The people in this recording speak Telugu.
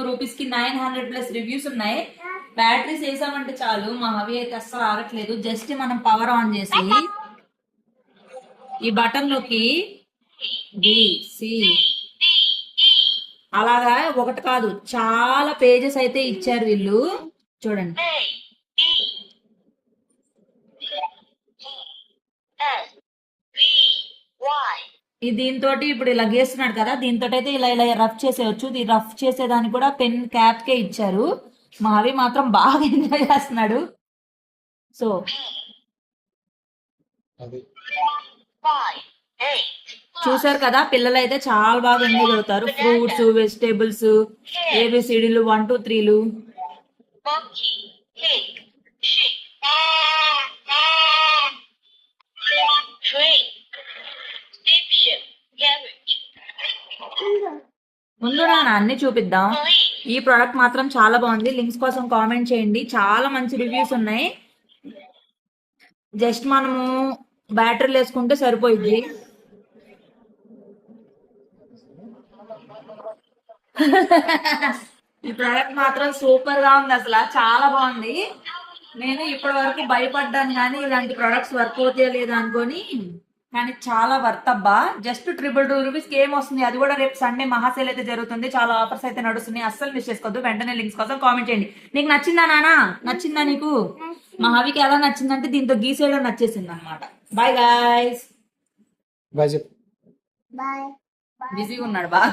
రూపీస్ కి 900+ రివ్యూస్ ఉన్నాయి. బ్యాటరీస్ వేసామంటే చాలు, మా హవి అయితే అస్సలు ఆగట్లేదు. జస్ట్ మనం పవర్ ఆన్ చేసి ఈ బటన్ నొక్కి సి అలాగా ఒకటి కాదు చాలా పేజెస్ అయితే ఇచ్చారు వీళ్ళు. చూడండి, ఈ దీంతో ఇప్పుడు ఇలా గీస్తున్నాడు కదా, దీంతో అయితే ఇలా ఇలా రఫ్ చేసేయచ్చు. ఇది రఫ్ చేసేదానికి కూడా పెన్ క్యాప్ కే ఇచ్చారు. మా హవి మాత్రం బాగా ఎంజాయ్ చేస్తున్నాడు. సో చూసారు కదా, పిల్లలు అయితే చాలా బాగా ఎంజాయ్ అవుతారు. ఫ్రూట్స్, వెజిటేబుల్స్, ఏబిసిడీలు 1 2 3లు. ముందు నాన్న అన్ని చూపిద్దాం. ఈ ప్రోడక్ట్ మాత్రం చాలా బాగుంది. లింక్స్ కోసం కామెంట్ చేయండి. చాలా మంచి రివ్యూస్ ఉన్నాయి. జస్ట్ మనము బ్యాటరీలు వేసుకుంటే సరిపోయింది. ఈ ప్రోడక్ట్ మాత్రం సూపర్ గా ఉంది, అసలు చాలా బాగుంది. నేను ఇప్పటి వరకు భయపడ్డాను కానీ ఇలాంటి ప్రొడక్ట్స్ వర్క్ అవుతాయో లేదా అనుకొని, కానీ చాలా వర్త్ అబ్బా. జస్ట్ 222 రూపీస్కి ఏం వస్తుంది, అది కూడా రేపు సండే మహాసేల్ అయితే జరుగుతుంది. చాలా ఆఫర్స్ అయితే నడుస్తున్నాయి, అస్సలు మిస్ చేసుకోవద్దు. వెంటనే లింక్స్ కోసం కామెంట్ చేయండి. నీకు నచ్చిందా నానా? నచ్చిందా నీకు? మా హవికి ఎలా నచ్చిందంటే దీంతో గీసేయడం నచ్చేసింది అనమాట. Bye guys. బాయ్ చెప్పు. బిజీగా ఉన్నాడు బాగా.